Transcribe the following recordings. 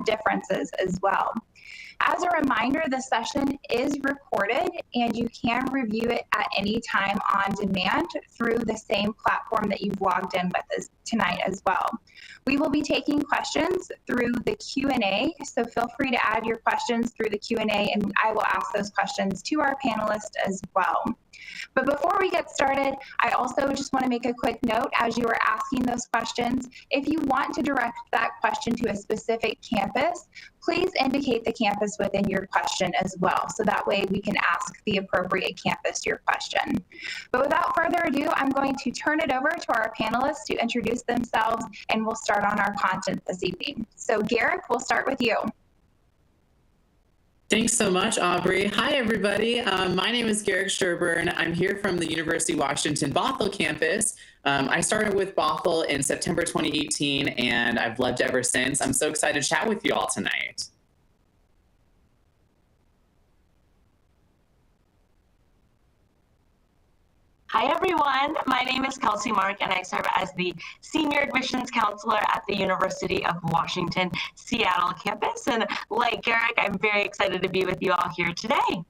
differences as well. As a reminder, the session is recorded and you can review it at any time on demand through the same platform that you've logged in with us tonight as well. We will be taking questions through the Q&A, so feel free to add your questions through the Q&A and I will ask those questions to our panelists as well. But before we get started, I also just want to make a quick note as you are asking those questions. If you want to direct that question to a specific campus, please indicate the campus within your question as well. So that way we can ask the appropriate campus your question. But without further ado, I'm going to turn it over to our panelists to introduce themselves and we'll start on our content this evening. So Garick, we'll start with you. Thanks so much, Aubrey. Hi, everybody. My name is Garick Sherburn. I'm here from the University of Washington Bothell campus. I started with Bothell in September 2018, and I've loved it ever since. I'm so excited to chat with you all tonight. Hi, everyone. My name is Kelsey Mark, and I serve as the Senior Admissions Counselor at the University of Washington Seattle campus. And like Garick, I'm very excited to be with you all here today.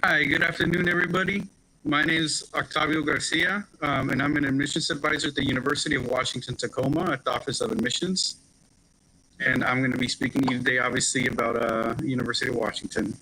Hi, good afternoon, everybody. My name is Octavio Garcia, and I'm an admissions advisor at the University of Washington Tacoma at the Office of Admissions. And I'm going to be speaking to you today, obviously, about University of Washington.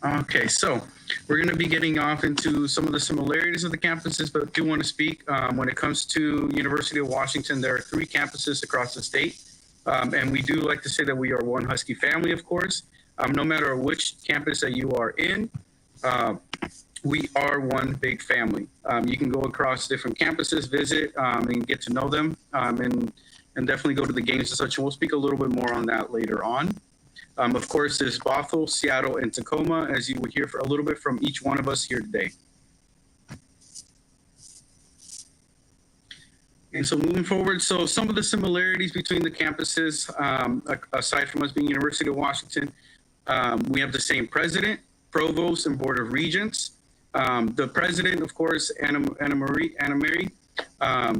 Okay, so we're going to be getting off into some of the similarities of the campuses, but I do want to speak when it comes to University of Washington. There are 3 campuses across the state, and we do like to say that we are one Husky family, of course. No matter which campus that you are in, we are one big family. You can go across different campuses, visit, and get to know them, and definitely go to the games and such. And we'll speak a little bit more on that later on. Of course, there's Bothell, Seattle, and Tacoma, as you will hear for a little bit from each one of us here today. And so moving forward, so some of the similarities between the campuses, aside from us being University of Washington, we have the same president, provost, and board of regents. The president, of course, Anna Mary,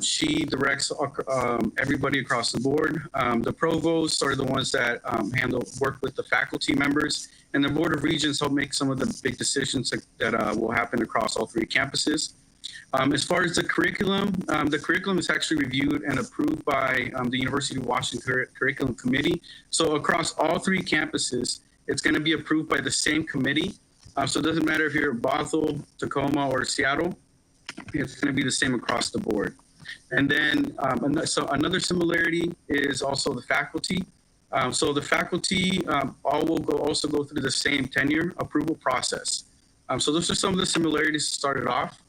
she directs everybody across the board. The provosts are the ones that work with the faculty members, and the board of regents help make some of the big decisions that will happen across all 3 campuses. As far as the curriculum is actually reviewed and approved by the University of Washington Curriculum Committee. So across all 3 campuses, it's going to be approved by the same committee. So it doesn't matter if you're at Bothell, Tacoma, or Seattle. It's going to be the same across the board. And then so another similarity is also the faculty. So the faculty all will also go through the same tenure approval process. So those are some of the similarities to start it off.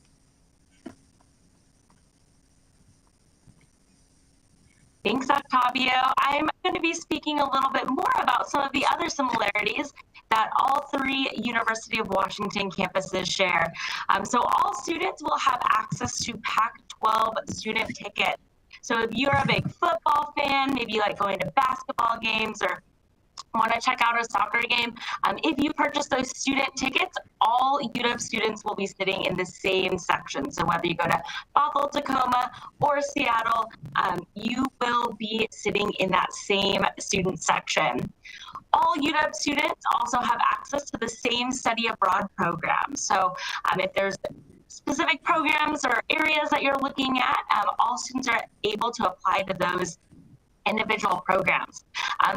Thanks, Octavio. I'm going to be speaking a little bit more about some of the other similarities that all 3 University of Washington campuses share. So all students will have access to Pac-12 student tickets. So if you're a big football fan, maybe you like going to basketball games or want to check out a soccer game, if you purchase those student tickets, all UW students will be sitting in the same section. So whether you go to Bothell, Tacoma, or Seattle, you will be sitting in that same student section. All UW students also have access to the same study abroad program. So if there's specific programs or areas that you're looking at, all students are able to apply to those individual programs.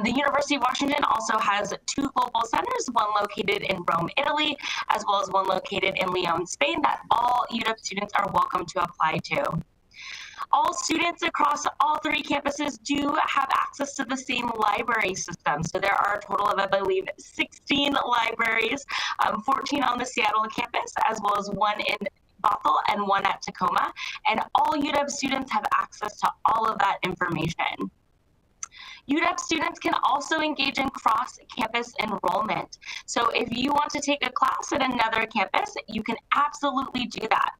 The University of Washington also has 2 global centers, one located in Rome, Italy, as well as one located in Lyon, Spain, that all UW students are welcome to apply to. All students across all 3 campuses do have access to the same library system. So there are a total of, I believe, 16 libraries, 14 on the Seattle campus, as well as 1 in Bothell and 1 at Tacoma. And all UW students have access to all of that information. UW students can also engage in cross-campus enrollment. So if you want to take a class at another campus, you can absolutely do that.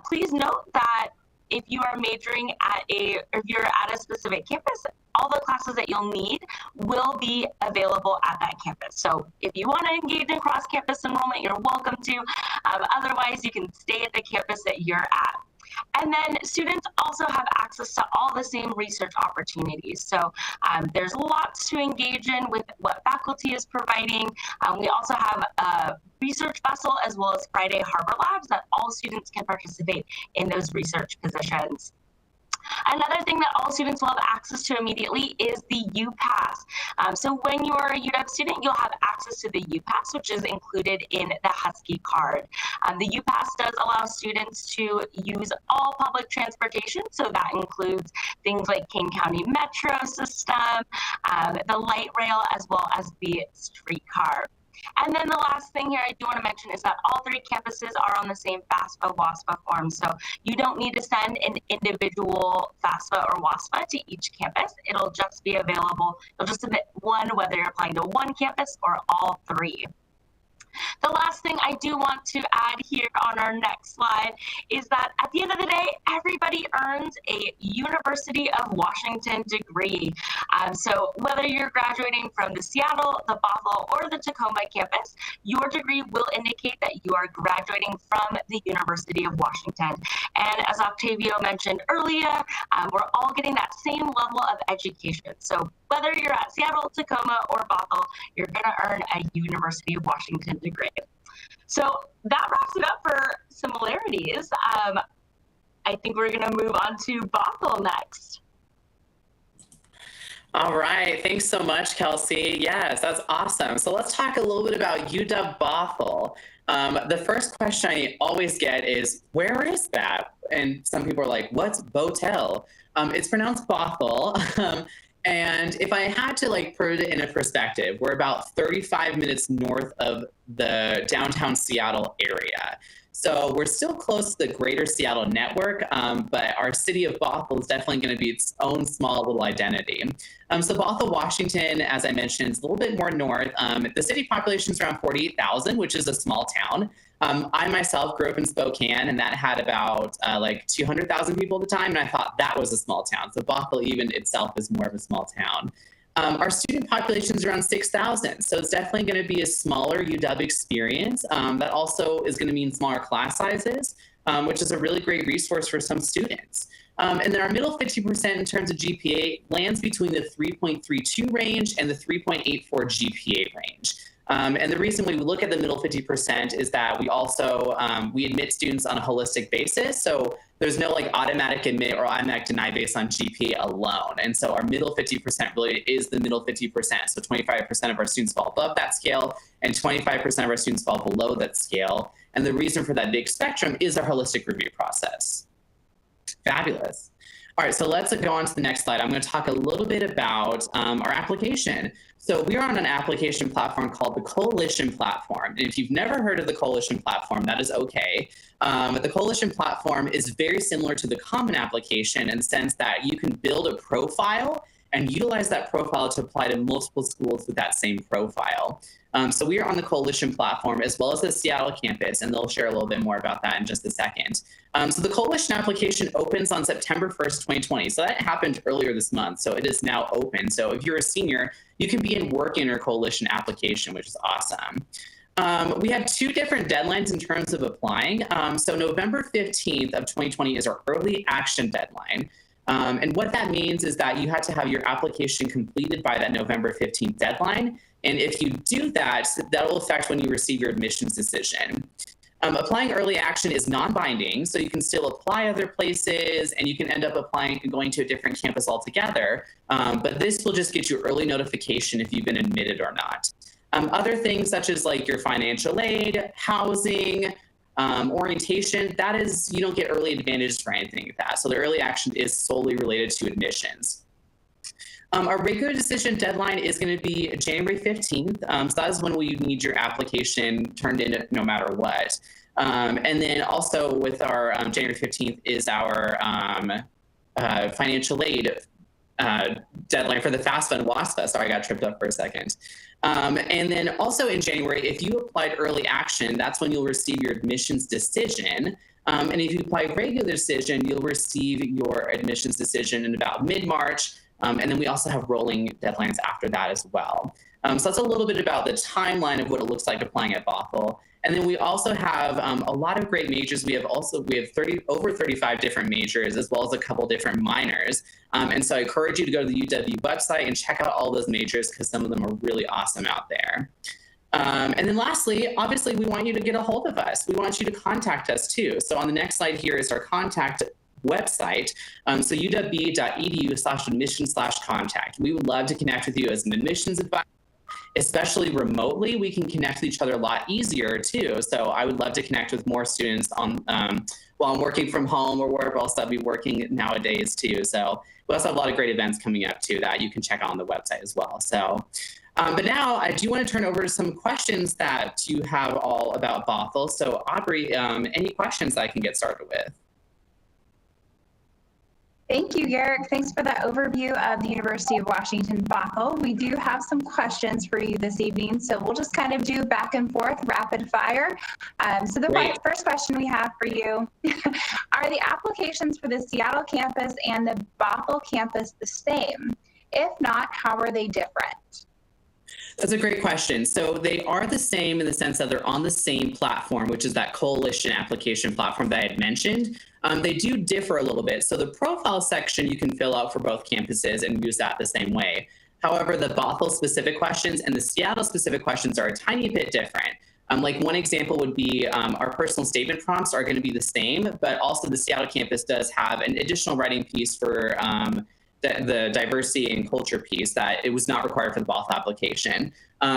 Please note that if you are majoring if you're at a specific campus, all the classes that you'll need will be available at that campus. So if you want to engage in cross-campus enrollment, you're welcome to. Otherwise, you can stay at the campus that you're at. And then students also have access to all the same research opportunities. So there's lots to engage in with what faculty is providing. We also have a research vessel as well as Friday Harbor Labs that all students can participate in those research positions. Another thing that all students will have access to immediately is the UPass. So when you're a UW student, you'll have access to the UPass, which is included in the Husky card. The UPass does allow students to use all public transportation. So that includes things like King County Metro system, the light rail, as well as the streetcar. And then the last thing here I do want to mention is that all three campuses are on the same FAFSA-WASPA form. So you don't need to send an individual FAFSA or WASPA to each campus. It'll just be available. You'll just submit one, whether you're applying to one campus or all three. The last thing I do want to add here on our next slide is that at the end of the day, everybody earns a University of Washington degree. So whether you're graduating from the Seattle, the Bothell, or the Tacoma campus, your degree will indicate that you are graduating from the University of Washington. And as Octavio mentioned earlier, we're all getting that same level of education. So whether you're at Seattle, Tacoma, or Bothell, you're going to earn a University of Washington degree. So that wraps it up for similarities. I think we're going to move on to Bothell next. All right. Thanks so much, Kelsey. Yes, that's awesome. So let's talk a little bit about UW Bothell. The first question I always get is, where is that? And some people are like, what's Bothell? It's pronounced Bothell. And if I had to put it in a perspective, we're about 35 minutes north of the downtown Seattle area. So we're still close to the greater Seattle network, but our city of Bothell is definitely going to be its own small little identity. So Bothell, Washington, as I mentioned, is a little bit more north. The city population is around 48,000, which is a small town. I myself grew up in Spokane, and that had about 200,000 people at the time, and I thought that was a small town. So Bothell even itself is more of a small town. Our student population is around 6,000, so it's definitely going to be a smaller UW experience. That also is going to mean smaller class sizes, which is a really great resource for some students. And then our middle 50% in terms of GPA lands between the 3.32 range and the 3.84 GPA range. And the reason we look at the middle 50% is that we also, we admit students on a holistic basis. So there's no automatic admit or automatic deny based on GPA alone. And so our middle 50% really is the middle 50%. So 25% of our students fall above that scale and 25% of our students fall below that scale. And the reason for that big spectrum is our holistic review process. Fabulous. All right, so let's go on to the next slide. I'm going to talk a little bit about our application. So we are on an application platform called the Coalition Platform. And if you've never heard of the Coalition Platform, that is okay. The Coalition Platform is very similar to the Common Application in the sense that you can build a profile and utilize that profile to apply to multiple schools with that same profile. So we are on the Coalition Platform as well as the Seattle campus, and they'll share a little bit more about that in just a second. So the Coalition application opens on September 1st, 2020. So that happened earlier this month. So it is now open. So if you're a senior, you can begin work in your Coalition application, which is awesome. We have two different deadlines in terms of applying. So November 15th of 2020 is our early action deadline. And what that means is that you had to have your application completed by that November 15th deadline. And if you do that, that will affect when you receive your admissions decision. Applying early action is non-binding, so you can still apply other places and you can end up applying and going to a different campus altogether. But this will just get you early notification if you've been admitted or not. Other things such as your financial aid, housing, orientation, that is, you don't get early advantage for anything like that. So the early action is solely related to admissions. Our regular decision deadline is going to be January 15th. So that is when we need your application turned in no matter what. And then also with our January 15th is our financial aid deadline for the FAFSA and WASPA. Sorry, I got tripped up for a second. And then also in January, if you applied early action, that's when you'll receive your admissions decision. And if you apply regular decision, you'll receive your admissions decision in about mid-March. And then we also have rolling deadlines after that as well. So that's a little bit about the timeline of what it looks like applying at Bothell. And then we also have a lot of great majors. We have over 35 different majors, as well as a couple different minors. And so I encourage you to go to the UW website and check out all those majors, because some of them are really awesome out there. And then lastly, obviously, we want you to get a hold of us. We want you to contact us too. So on the next slide here is our contact website. So uw.edu/admission/contact. We would love to connect with you as an admissions advisor. Especially remotely, we can connect with each other a lot easier too. So I would love to connect with more students on while I'm working from home or wherever else I'll be working nowadays too. So we also have a lot of great events coming up too that you can check out on the website as well. So, but now I do want to turn over to some questions that you have all about Bothell. So Aubrey, any questions I can get started with? Thank you, Garick. Thanks for that overview of the University of Washington Bothell. We do have some questions for you this evening, so we'll just kind of do back and forth, rapid fire. So the first question we have for you, are the applications for the Seattle campus and the Bothell campus the same? If not, how are they different? That's a great question. So they are the same in the sense that they're on the same platform, which is that coalition application platform that I had mentioned. They do differ a little bit. So the profile section you can fill out for both campuses and use that the same way. However, the Bothell specific questions and the Seattle specific questions are a tiny bit different. Like one example would be our personal statement prompts are going to be the same, but also the Seattle campus does have an additional writing piece for the diversity and culture piece that it was not required for the Bothell application.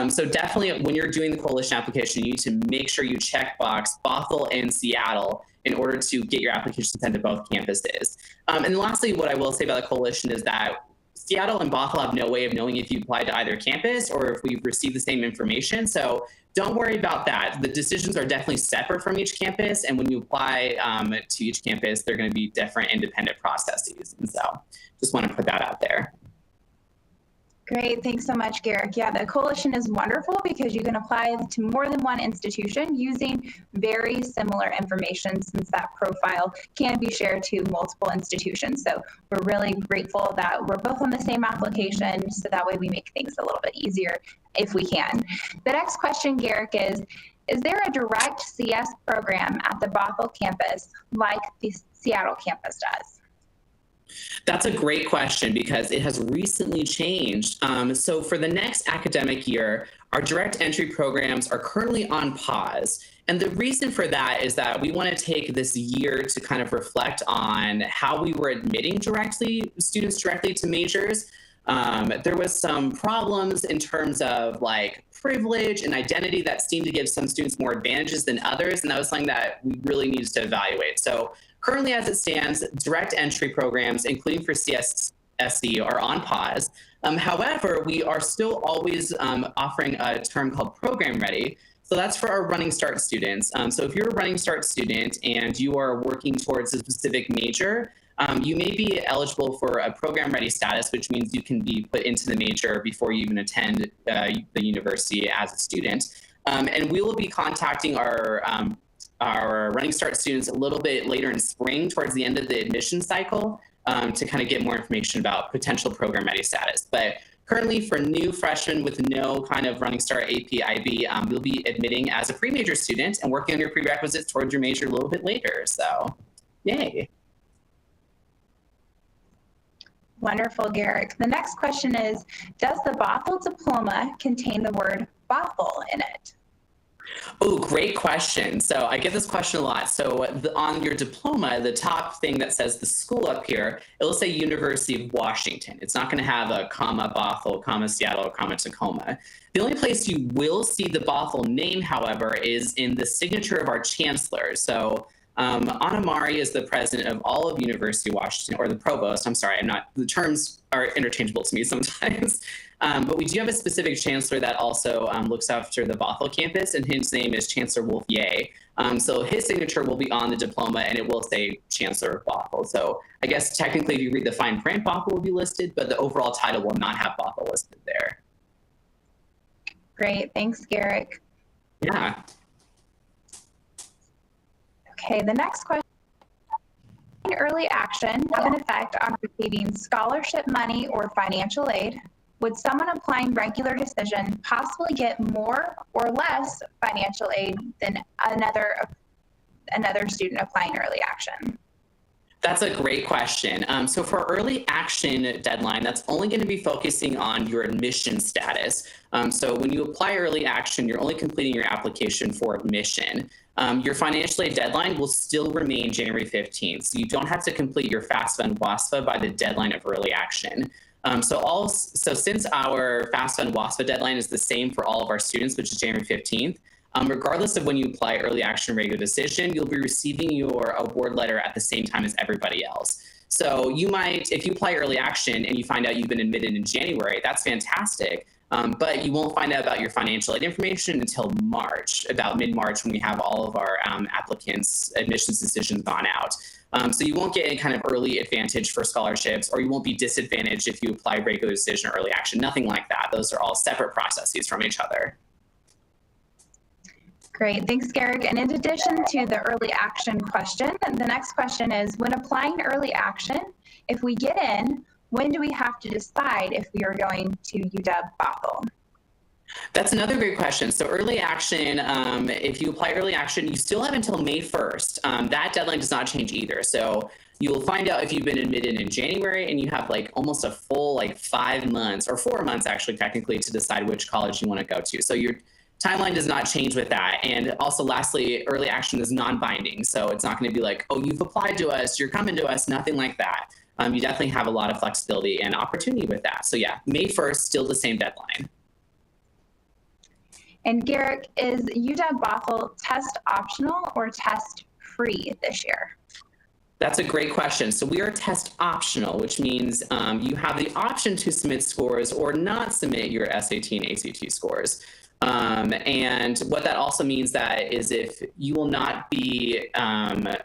So definitely when you're doing the coalition application, you need to make sure you check box Bothell and Seattle in order to get your application sent to both campuses. And lastly, what I will say about the coalition is that Seattle and Bothell have no way of knowing if you applied to either campus or if we've received the same information. So don't worry about that. The decisions are definitely separate from each campus. And when you apply to each campus, they're going to be different independent processes. And so just want to put that out there. Great, thanks so much, Garick. Yeah, the coalition is wonderful because you can apply to more than one institution using very similar information, since that profile can be shared to multiple institutions. So we're really grateful that we're both on the same application, so that way we make things a little bit easier if we can. The next question, Garick, is there a direct CS program at the Bothell campus like the Seattle campus does? That's a great question because it has recently changed. So for the next academic year, our direct entry programs are currently on pause. And the reason for that is that we want to take this year to kind of reflect on how we were admitting students directly to majors. There was some problems in terms of like privilege and identity that seemed to give some students more advantages than others. And that was something that we really needed to evaluate. So currently, as it stands, direct entry programs, including for CSSC, are on pause. However, we are still always offering a term called Program Ready. So that's for our Running Start students. So if you're a Running Start student and you are working towards a specific major, you may be eligible for a Program Ready status, which means you can be put into the major before you even attend the university as a student. And we will be contacting our Running Start students a little bit later in spring towards the end of the admission cycle to kind of get more information about potential Program Ready status. But currently for new freshmen with no kind of Running Start AP IB, you'll be admitting as a pre-major student and working on your prerequisites towards your major a little bit later. So yay. Wonderful, Garick. The next question is, does the Bothell diploma contain the word Bothell in it? Oh, great question. So I get this question a lot. So on your diploma, the top thing that says the school up here, it'll say University of Washington. It's not going to have a comma Bothell, comma Seattle, comma Tacoma. The only place you will see the Bothell name, however, is in the signature of our chancellor. So Anna Mari is the president of all of University of Washington, or the provost. I'm sorry, the terms are interchangeable to me sometimes. But we do have a specific chancellor that also looks after the Bothell campus, and his name is Chancellor Wolf Ye. So his signature will be on the diploma, and it will say Chancellor of Bothell. So I guess technically, if you read the fine print, Bothell will be listed, but the overall title will not have Bothell listed there. Great, thanks, Garick. Yeah. Okay, the next question. Early action have an effect on receiving scholarship money or financial aid? Would someone applying regular decision possibly get more or less financial aid than another student applying early action? That's a great question. So for early action deadline, that's only going to be focusing on your admission status. So when you apply early action, you're only completing your application for admission. Your financial aid deadline will still remain January 15th. So you don't have to complete your FAFSA and WASFA by the deadline of early action. So since our FAFSA and WASFA deadline is the same for all of our students, which is January 15th, regardless of when you apply early action regular decision, you'll be receiving your award letter at the same time as everybody else. So you might, if you apply early action and you find out you've been admitted in January, that's fantastic. But you won't find out about your financial aid information until March, about mid-March, when we have all of our applicants' admissions decisions gone out. So you won't get any kind of early advantage for scholarships, or you won't be disadvantaged if you apply regular decision or early action, nothing like that. Those are all separate processes from each other. Great, thanks, Garick. And in addition to the early action question, the next question is, when applying early action, if we get in, when do we have to decide if we are going to UW-Bothell? That's another great question. So early action, if you apply early action, you still have until May 1st. That deadline does not change either. So you'll find out if you've been admitted in January, and you have like almost a full 5 months, or 4 months actually technically, to decide which college you want to go to. So your timeline does not change with that. And also lastly, early action is non-binding. So it's not going to be like, oh, you've applied to us, you're coming to us, nothing like that. You definitely have a lot of flexibility and opportunity with that. So yeah, May 1st, still the same deadline. And Garick, is UW-Bothell test optional or test free this year? That's a great question. So we are test optional, which means you have the option to submit scores or not submit your SAT and ACT scores. And what that also means that is if you will not be,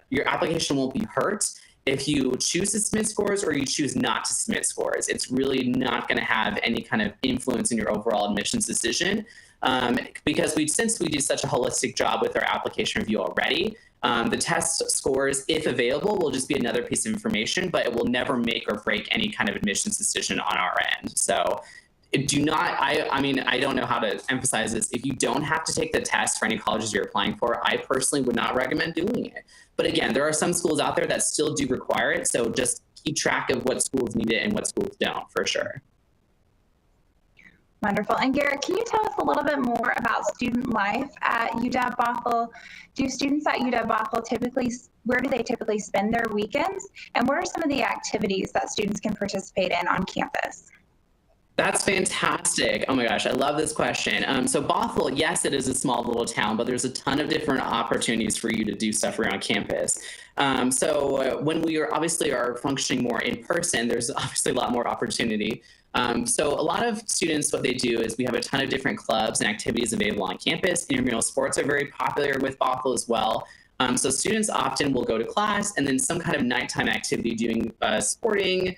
your application won't be hurt if you choose to submit scores or you choose not to submit scores. It's really not going to have any kind of influence in your overall admissions decision. Because since we do such a holistic job with our application review already, the test scores, if available, will just be another piece of information, but it will never make or break any kind of admissions decision on our end. So I don't know how to emphasize this. If you don't have to take the test for any colleges you're applying for, I personally would not recommend doing it. But again, there are some schools out there that still do require it. So just keep track of what schools need it and what schools don't, for sure. Wonderful. And Garick, can you tell us a little bit more about student life at UW-Bothell? Do students at UW-Bothell where do they typically spend their weekends? And what are some of the activities that students can participate in on campus? That's fantastic. Oh my gosh, I love this question. So Bothell, yes, it is a small little town, but there's a ton of different opportunities for you to do stuff around campus. So when we are functioning more in person, there's obviously a lot more opportunity. So a lot of students, what they do is we have a ton of different clubs and activities available on campus. Intramural sports are very popular with Bothell as well. So students often will go to class and then some kind of nighttime activity doing sporting,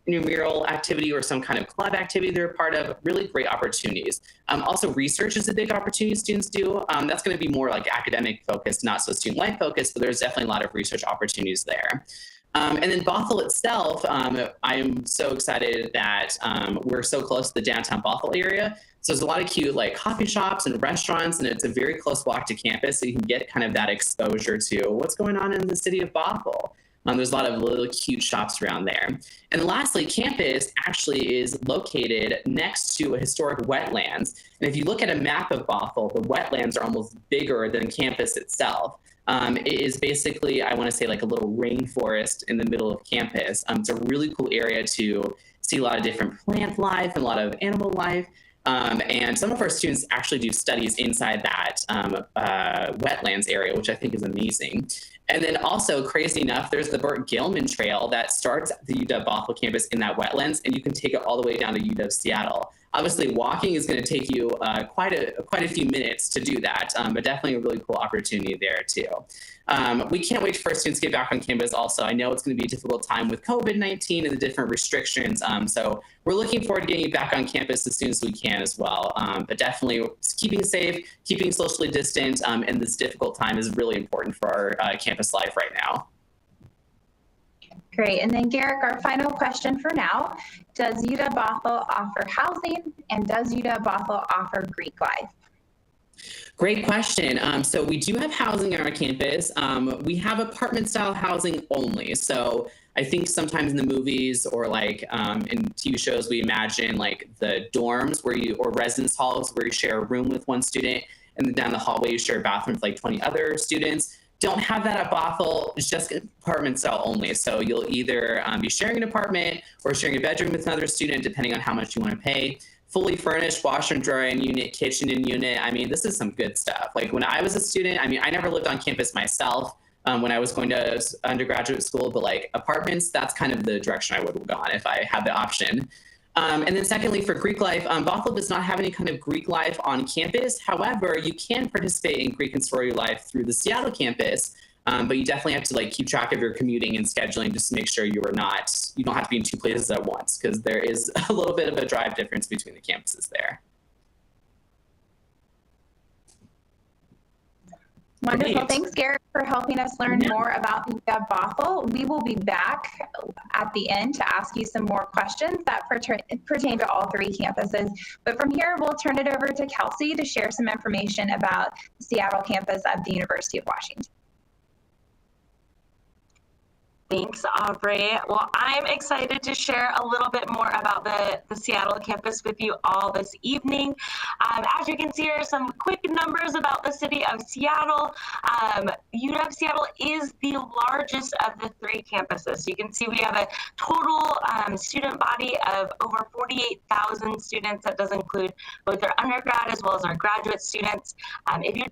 intramural activity, or some kind of club activity they're a part of. Really great opportunities. Also, research is a big opportunity students do. That's going to be more like academic focused, not so student life focused, but there's definitely a lot of research opportunities there. And then Bothell itself, I am so excited that we're so close to the downtown Bothell area. So there's a lot of cute coffee shops and restaurants, and it's a very close walk to campus, so you can get kind of that exposure to what's going on in the city of Bothell. There's a lot of little cute shops around there. And lastly, campus actually is located next to a historic wetlands. And if you look at a map of Bothell, the wetlands are almost bigger than campus itself. It is basically, I want to say, like a little rainforest in the middle of campus. It's a really cool area to see a lot of different plant life and a lot of animal life. And some of our students actually do studies inside that wetlands area, which I think is amazing. And then also, crazy enough, there's the Burt Gilman Trail that starts at the UW-Bothell campus in that wetlands, and you can take it all the way down to UW-Seattle. Obviously, walking is going to take you quite a few minutes to do that, but definitely a really cool opportunity there too. We can't wait for our students to get back on campus also. I know it's going to be a difficult time with COVID-19 and the different restrictions, so we're looking forward to getting you back on campus as soon as we can as well. But definitely keeping safe, keeping socially distant in this difficult time is really important for our campus life right now. Great. And then Garick, our final question for now. Does UW-Bothell offer housing, and does UW-Bothell offer Greek life? Great question. So we do have housing on our campus. We have apartment style housing only. So I think sometimes in the movies or like in TV shows, we imagine like the dorms or residence halls where you share a room with one student, and then down the hallway you share a bathroom with like 20 other students. Don't have that at Bothell. It's just apartment style only. So you'll either be sharing an apartment or sharing a bedroom with another student, depending on how much you want to pay. Fully furnished, washer and dryer in unit, kitchen in unit. I mean, this is some good stuff. Like when I was a student, I mean, I never lived on campus myself when I was going to undergraduate school, but like apartments, that's kind of the direction I would have gone if I had the option. And then secondly, for Greek life, Bothell does not have any kind of Greek life on campus. However, you can participate in Greek and sorority life through the Seattle campus, but you definitely have to like keep track of your commuting and scheduling just to make sure you don't have to be in two places at once, because there is a little bit of a drive difference between the campuses there. Wonderful. Great. Thanks, Garick, for helping us learn more about UW-Bothell. We will be back at the end to ask you some more questions that pertain to all three campuses. But from here, we'll turn it over to Kelsey to share some information about the Seattle campus of the University of Washington. Thanks, Aubrey. Well, I'm excited to share a little bit more about the Seattle campus with you all this evening. As you can see, here are some quick numbers about the city of Seattle. UW-Seattle is the largest of the three campuses. So you can see we have a total student body of over 48,000 students. That does include both our undergrad as well as our graduate students. If you're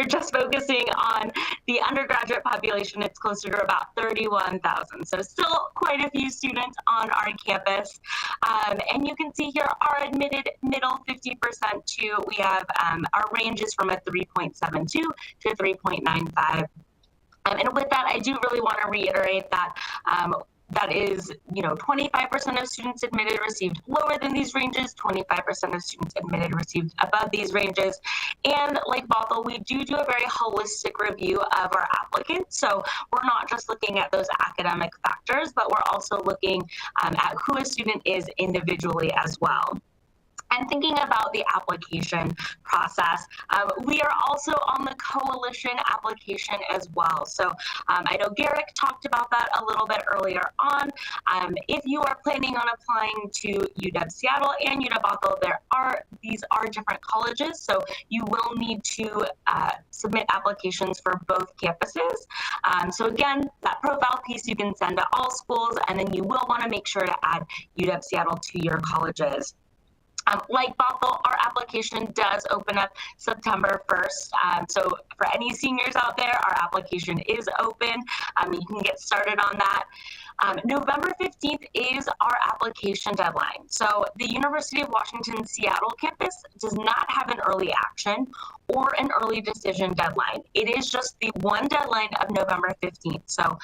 just focusing on the undergraduate population, it's closer to about 31,000. So still quite a few students on our campus. And you can see here our admitted middle 50% too. We have our ranges from a 3.72 to 3.95. And with that, I do really want to reiterate that that is, 25% of students admitted received lower than these ranges, 25% of students admitted received above these ranges. And like Bothell, we do a very holistic review of our applicants. So we're not just looking at those academic factors, but we're also looking at who a student is individually as well. And thinking about the application process, we are also on the coalition application as well. So I know Garick talked about that a little bit earlier on. If you are planning on applying to UW-Seattle and UW-Bothell, these are different colleges, so you will need to submit applications for both campuses. So again, that profile piece you can send to all schools, and then you will want to make sure to add UW-Seattle to your colleges. Like Bothell, our application does open up September 1st. So for any seniors out there, our application is open. You can get started on that. November 15th is our application deadline. So the University of Washington Seattle campus does not have an early action or an early decision deadline. It is just the one deadline of November 15th. So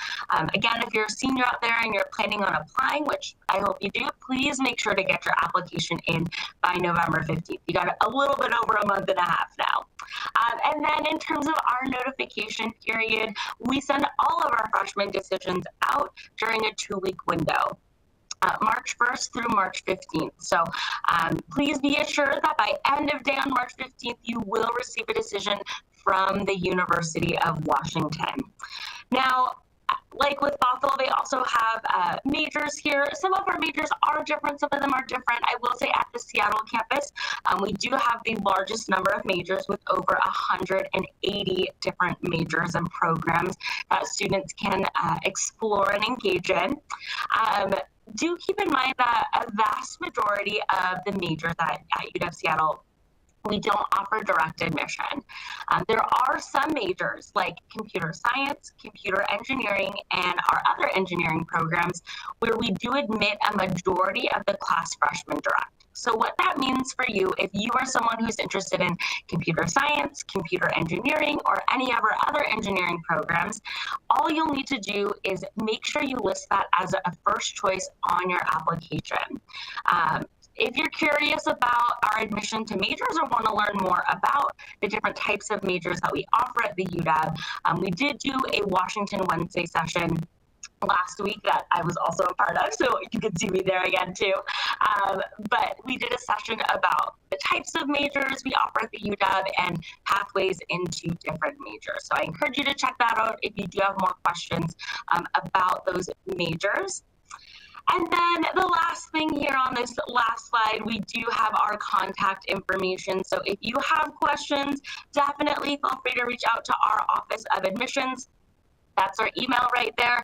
again, if you're a senior out there and you're planning on applying, which I hope you do, please make sure to get your application in by November 15th. You got a little bit over a month and a half now. And then in terms of our notification period, we send all of our freshman decisions out during a 2-week window. March 1st through March 15th. So please be assured that by end of day on March 15th, you will receive a decision from the University of Washington. Now, like with Bothell, they also have majors here. Some of our majors are different. Some of them are different. I will say at the Seattle campus, we do have the largest number of majors with over 180 different majors and programs that students can explore and engage in. Do keep in mind that a vast majority of the majors at UW-Seattle We don't offer direct admission. There are some majors like computer science, computer engineering, and our other engineering programs where we do admit a majority of the class freshmen direct. So what that means for you, if you are someone who's interested in computer science, computer engineering, or any of our other engineering programs, all you'll need to do is make sure you list that as a first choice on your application. If you're curious about our admission to majors or want to learn more about the different types of majors that we offer at the UW, we did do a Washington Wednesday session last week that I was also a part of, so you can see me there again too. But we did a session about the types of majors we offer at the UW and pathways into different majors. So I encourage you to check that out if you do have more questions about those majors. And then the last thing here on this last slide, we do have our contact information. So if you have questions, definitely feel free to reach out to our Office of Admissions. That's our email right there.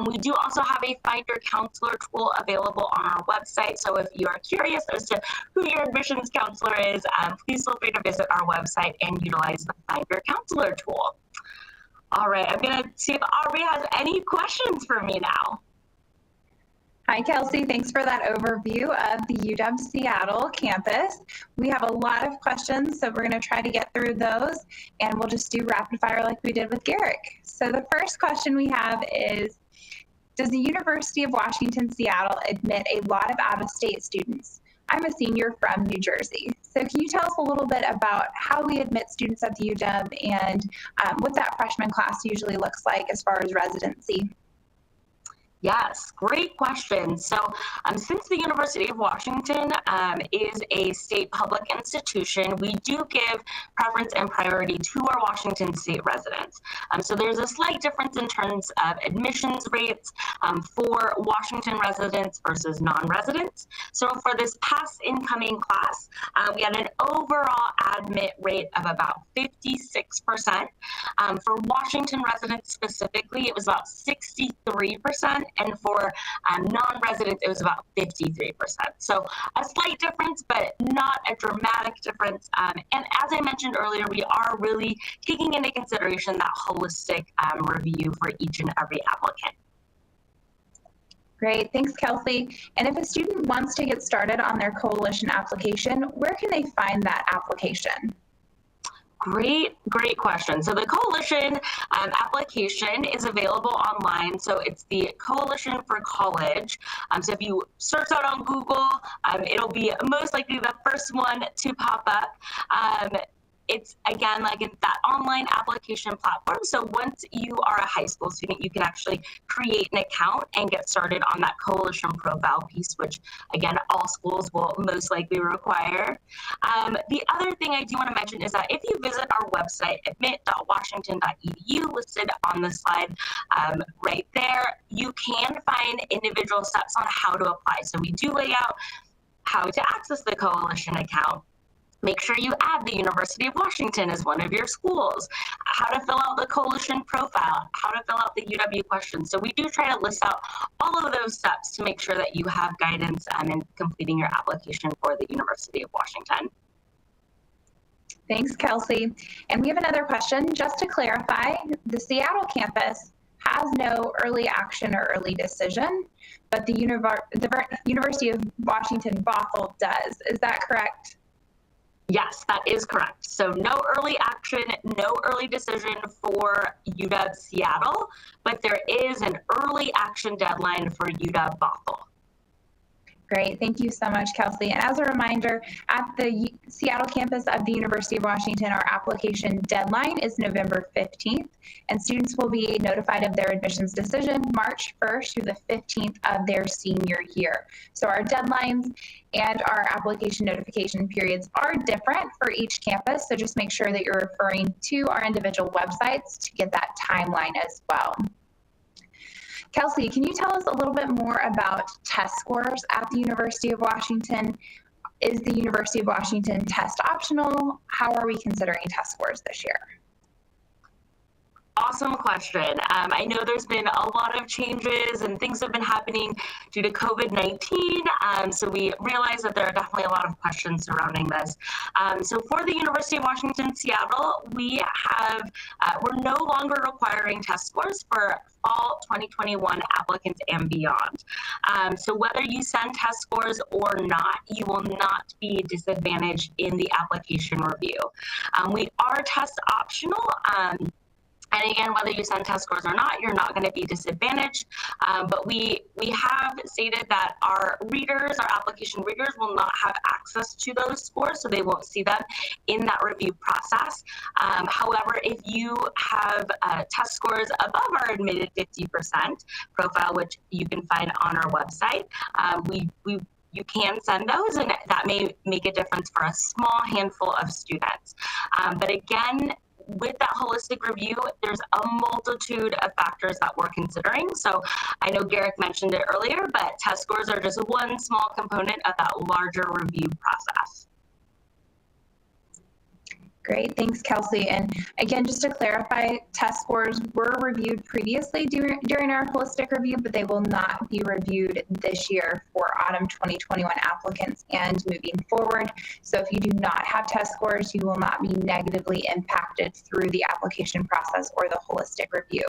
We do also have a Find Your Counselor tool available on our website. So if you are curious as to who your admissions counselor is, please feel free to visit our website and utilize the Find Your Counselor tool. All right, I'm going to see if Aubrey has any questions for me now. Hi, Kelsey. Thanks for that overview of the UW Seattle campus. We have a lot of questions, so we're going to try to get through those, and we'll just do rapid fire like we did with Garick. So the first question we have is, does the University of Washington Seattle admit a lot of out-of-state students? I'm a senior from New Jersey. So can you tell us a little bit about how we admit students at the UW and what that freshman class usually looks like as far as residency? Yes, great question. So since the University of Washington is a state public institution, we do give preference and priority to our Washington state residents. So there's a slight difference in terms of admissions rates for Washington residents versus non-residents. So for this past incoming class, we had an overall admit rate of about 56%. For Washington residents specifically, it was about 63%. And for non-residents, it was about 53%. So a slight difference, but not a dramatic difference. And as I mentioned earlier, we are really taking into consideration that holistic review for each and every applicant. Great, thanks, Kelsey. And if a student wants to get started on their coalition application, where can they find that application? Great question. So the coalition application is available online. So it's the Coalition for College. So if you search that on Google, it'll be most likely the first one to pop up. It's, again, like that online application platform. So once you are a high school student, you can actually create an account and get started on that coalition profile piece, which, again, all schools will most likely require. The other thing I do want to mention is that if you visit our website, admit.washington.edu, listed on the slide right there, you can find individual steps on how to apply. So we do lay out how to access the coalition account. Make sure you add the University of Washington as one of your schools, how to fill out the coalition profile, how to fill out the UW questions. So we do try to list out all of those steps to make sure that you have guidance in completing your application for the University of Washington. Thanks, Kelsey. And we have another question. Just to clarify, the Seattle campus has no early action or early decision, but the University of Washington Bothell does. Is that correct? Yes, that is correct. So no early action, no early decision for UW Seattle, but there is an early action deadline for UW Bothell. Great, thank you so much, Kelsey. And as a reminder, at the Seattle campus of the University of Washington, our application deadline is November 15th, and students will be notified of their admissions decision March 1st through the 15th of their senior year. So our deadlines and our application notification periods are different for each campus, so just make sure that you're referring to our individual websites to get that timeline as well. Kelsey, can you tell us a little bit more about test scores at the University of Washington? Is the University of Washington test optional? How are we considering test scores this year? Awesome question. I know there's been a lot of changes and things have been happening due to COVID-19. So we realize that there are definitely a lot of questions surrounding this. So for the University of Washington, Seattle, we're no longer requiring test scores for fall 2021 applicants and beyond. So whether you send test scores or not, you will not be disadvantaged in the application review. We are test optional. And again, whether you send test scores or not, you're not going to be disadvantaged. But we have stated that our application readers will not have access to those scores, so they won't see them in that review process. However, if you have test scores above our admitted 50% profile, which you can find on our website, you can send those, and that may make a difference for a small handful of students. But again, with that holistic review, there's a multitude of factors that we're considering. So I know Garick mentioned it earlier, but test scores are just one small component of that larger review process. Great, thanks, Kelsey. And again, just to clarify, test scores were reviewed previously during our holistic review, but they will not be reviewed this year for autumn 2021 applicants and moving forward. So if you do not have test scores, you will not be negatively impacted through the application process or the holistic review.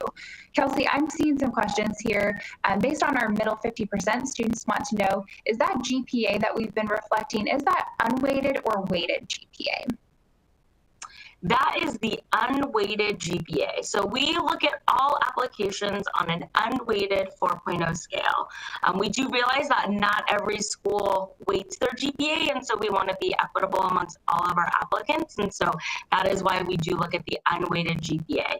Kelsey, I'm seeing some questions here. Based on our middle 50%, students want to know, is that GPA that we've been reflecting, is that unweighted or weighted GPA? That is the unweighted GPA. So we look at all applications on an unweighted 4.0 scale. We do realize that not every school weights their GPA, and so we want to be equitable amongst all of our applicants, and so that is why we do look at the unweighted GPA.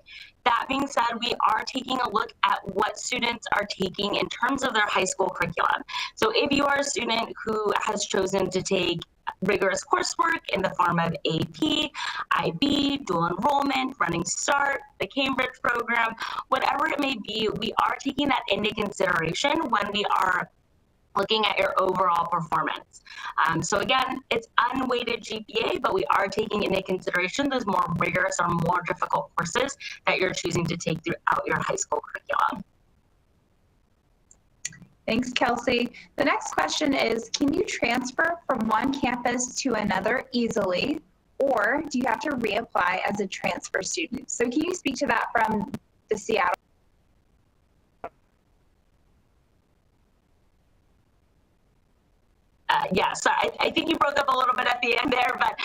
That being said, we are taking a look at what students are taking in terms of their high school curriculum. So if you are a student who has chosen to take rigorous coursework in the form of AP, IB, dual enrollment, Running Start, the Cambridge program, whatever it may be, we are taking that into consideration when we are looking at your overall performance. So again, it's unweighted GPA, but we are taking into consideration those more rigorous or more difficult courses that you're choosing to take throughout your high school curriculum. Thanks, Kelsey. The next question is, can you transfer from one campus to another easily, or do you have to reapply as a transfer student? So can you speak to that from the Seattle? Yeah, so I think you broke up a little bit at the end there, but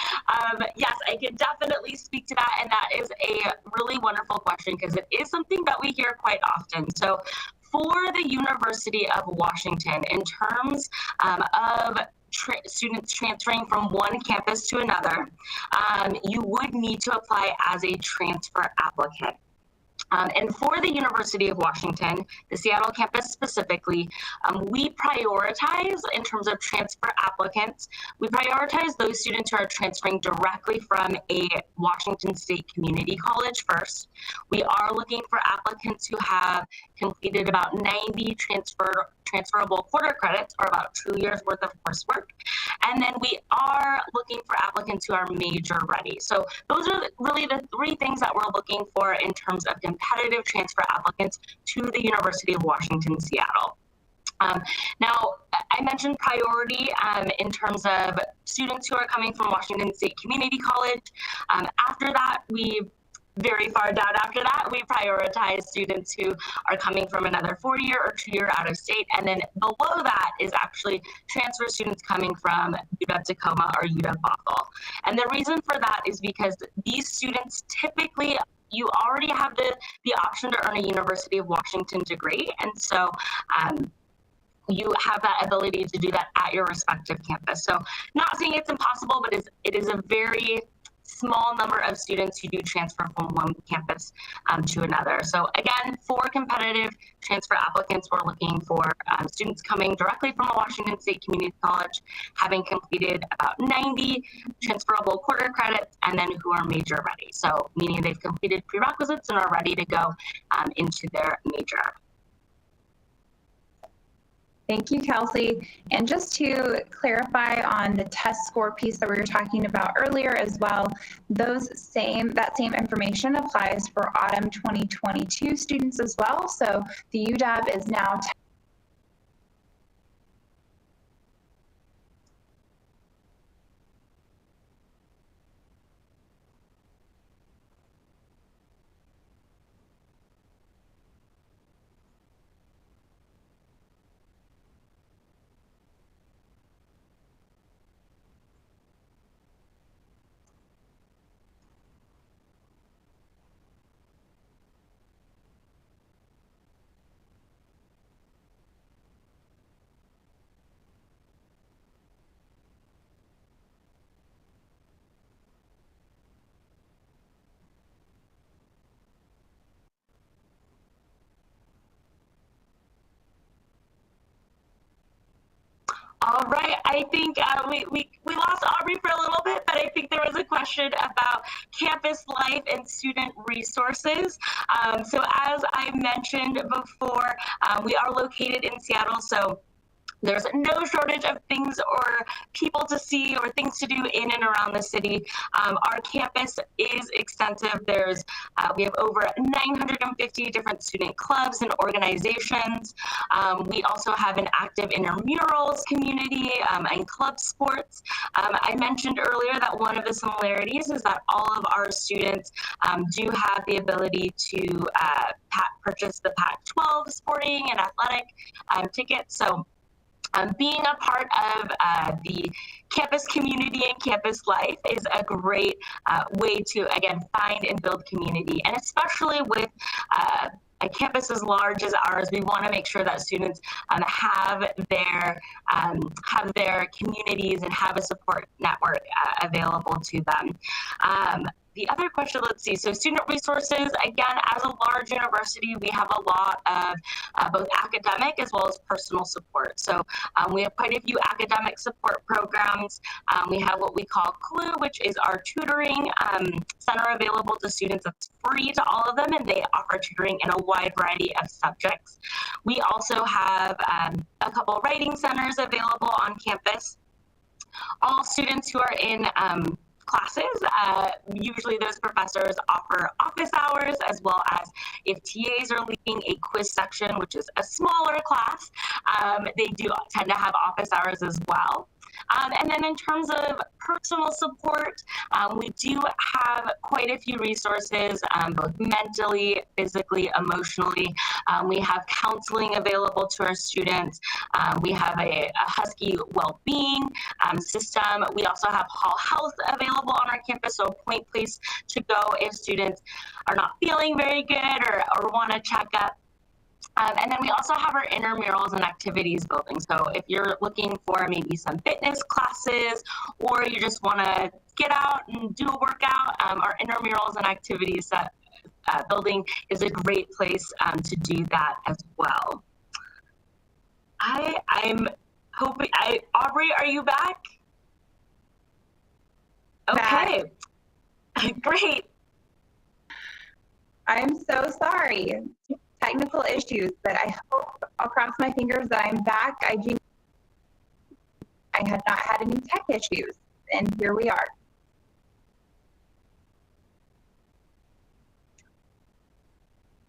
yes, I can definitely speak to that. And that is a really wonderful question because it is something that we hear quite often. So for the University of Washington, in terms of students transferring from one campus to another, you would need to apply as a transfer applicant. And for the University of Washington, the Seattle campus specifically, we prioritize, in terms of transfer applicants, we prioritize those students who are transferring directly from a Washington State community college first. We are looking for applicants who have completed about 90 transferable quarter credits, or about 2 years worth of coursework. And then we are looking for applicants who are major ready. So those are really the three things that we're looking for in terms of competitive transfer applicants to the University of Washington, Seattle. Now, I mentioned priority in terms of students who are coming from Washington State Community College. After that, very far down after that, we prioritize students who are coming from another 4-year or 2-year out of state. And then below that is actually transfer students coming from UW-Tacoma or UW-Bothell. And the reason for that is because these students typically, you already have the option to earn a University of Washington degree. And so you have that ability to do that at your respective campus. So not saying it's impossible, but it is a very small number of students who do transfer from one campus to another. So again, for competitive transfer applicants, we're looking for students coming directly from a Washington State Community College, having completed about 90 transferable quarter credits, and then who are major ready. So meaning they've completed prerequisites and are ready to go into their major. Thank you, Kelsey. And just to clarify on the test score piece that we were talking about earlier as well, that same information applies for autumn 2022 students as well. So the UW is now All right, I think we lost Aubrey for a little bit, but I think there was a question about campus life and student resources. So as I mentioned before, we are located in Seattle, so there's no shortage of things or people to see or things to do in and around the city. Our campus is extensive. We have over 950 different student clubs and organizations. We also have an active intramurals community and club sports. I mentioned earlier that one of the similarities is that all of our students do have the ability to purchase the Pac-12 sporting and athletic tickets. So being a part of the campus community and campus life is a great way to, again, find and build community. And especially with a campus as large as ours, we want to make sure that students have their communities and have a support network available to them. The other question, let's see, so student resources, again, as a large university, we have a lot of both academic as well as personal support. So we have quite a few academic support programs. We have what we call CLUE, which is our tutoring center available to students. That's free to all of them, and they offer tutoring in a wide variety of subjects. We also have a couple writing centers available on campus. All students who are in classes, usually those professors offer office hours, as well as if TAs are leading a quiz section, which is a smaller class, they do tend to have office hours as well. And then in terms of personal support, we do have quite a few resources, both mentally, physically, emotionally. We have counseling available to our students. We have a Husky well-being system. We also have Hall Health available on our campus, so a point place to go if students are not feeling very good or want to check up. And then we also have our intramurals and activities building. So if you're looking for maybe some fitness classes, or you just want to get out and do a workout, our intramurals and activities building is a great place to do that as well. I'm hoping, Aubrey, are you back? Okay, great. I'm so sorry. Technical issues, but I hope, I'll cross my fingers that I'm back. I have not had any tech issues, and here we are.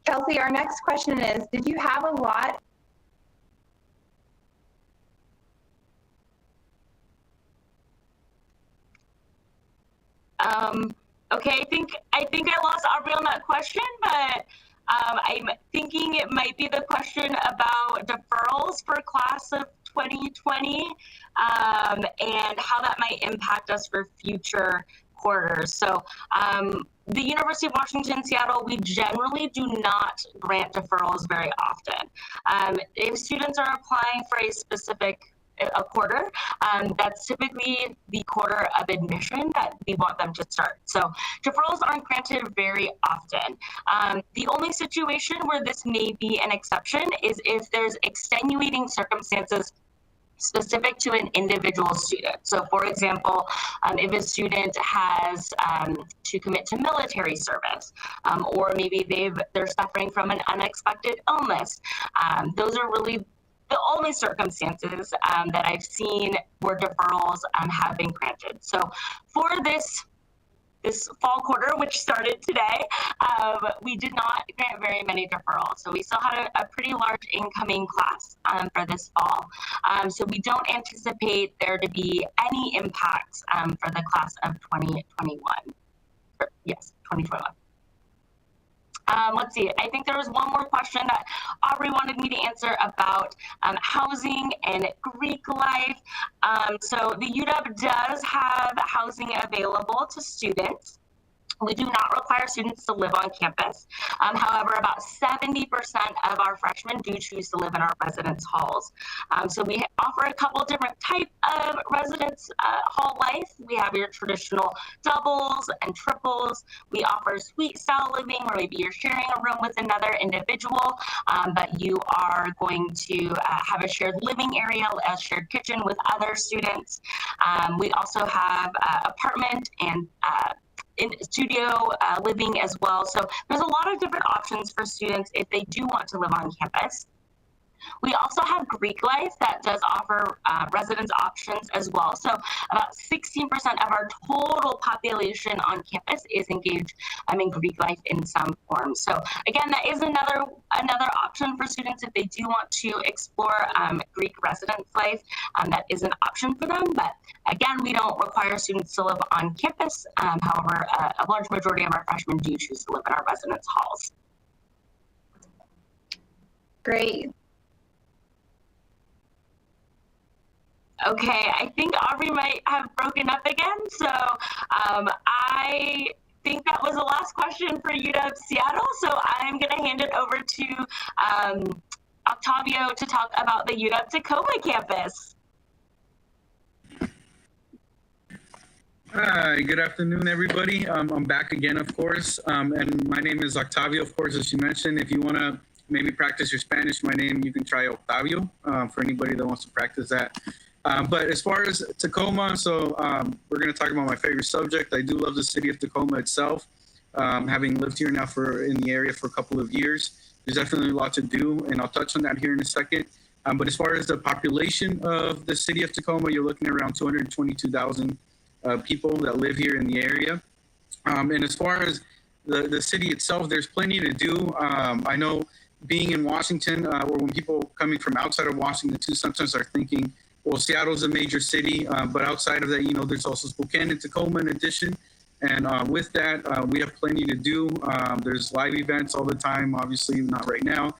Kelsey, our next question is, did you have a lot? Okay, I think I lost Aubrey on that question, but I'm thinking it might be the question about deferrals for class of 2020 and how that might impact us for future quarters. So the University of Washington, Seattle, we generally do not grant deferrals very often. If students are applying for a specific quarter, that's typically the quarter of admission that we want them to start. So deferrals aren't granted very often. The only situation where this may be an exception is if there's extenuating circumstances specific to an individual student. So for example, if a student has to commit to military service, or maybe they're suffering from an unexpected illness, those are really the only circumstances that I've seen where deferrals have been granted. So for this fall quarter, which started today, we did not grant very many deferrals. So we still had a pretty large incoming class for this fall. So we don't anticipate there to be any impacts for the class of 2021. Yes, 2021. Let's see, I think there was one more question that Aubrey wanted me to answer about housing and Greek life. So the UW does have housing available to students. We do not require students to live on campus. However, about 70% of our freshmen do choose to live in our residence halls. So we offer a couple different type of residence hall life. We have your traditional doubles and triples. We offer suite style living where maybe you're sharing a room with another individual, but you are going to have a shared living area, a shared kitchen with other students. We also have apartment and in studio living as well. So there's a lot of different options for students if they do want to live on campus. We also have Greek life that does offer residence options as well. So about 16% of our total population on campus is engaged in Greek life in some form. So again, that is another option for students if they do want to explore Greek residence life. That is an option for them. But again, we don't require students to live on campus. However, a large majority of our freshmen do choose to live in our residence halls. Great. Okay, I think Aubrey might have broken up again. So I think that was the last question for UW Seattle. So I'm going to hand it over to Octavio to talk about the UW Tacoma campus. Hi, good afternoon, everybody. I'm back again, of course. And my name is Octavio, of course, as you mentioned. If you want to maybe practice your Spanish, my name, you can try Octavio for anybody that wants to practice that. But as far as Tacoma, so we're going to talk about my favorite subject. I do love the city of Tacoma itself. Having lived here now in the area for a couple of years, there's definitely a lot to do, and I'll touch on that here in a second. But as far as the population of the city of Tacoma, you're looking at around 222,000 people that live here in the area. And as far as the city itself, there's plenty to do. I know being in Washington, or when people coming from outside of Washington too, sometimes are thinking, well, Seattle's a major city, but outside of that, there's also Spokane and Tacoma in addition. And with that, we have plenty to do. There's live events all the time, obviously not right now,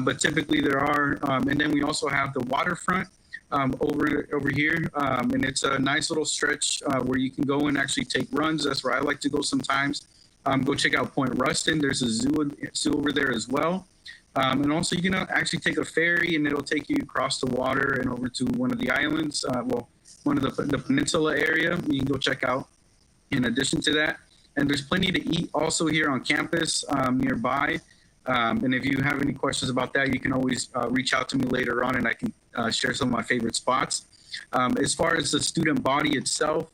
but typically there are. And then we also have the waterfront over here. And it's a nice little stretch where you can go and actually take runs. That's where I like to go sometimes. Go check out Point Ruston. There's a zoo over there as well. And also you can actually take a ferry and it'll take you across the water and over to one of the islands, one of the peninsula area you can go check out in addition to that. And there's plenty to eat also here on campus nearby. And if you have any questions about that, you can always reach out to me later on and I can share some of my favorite spots. As far as the student body itself,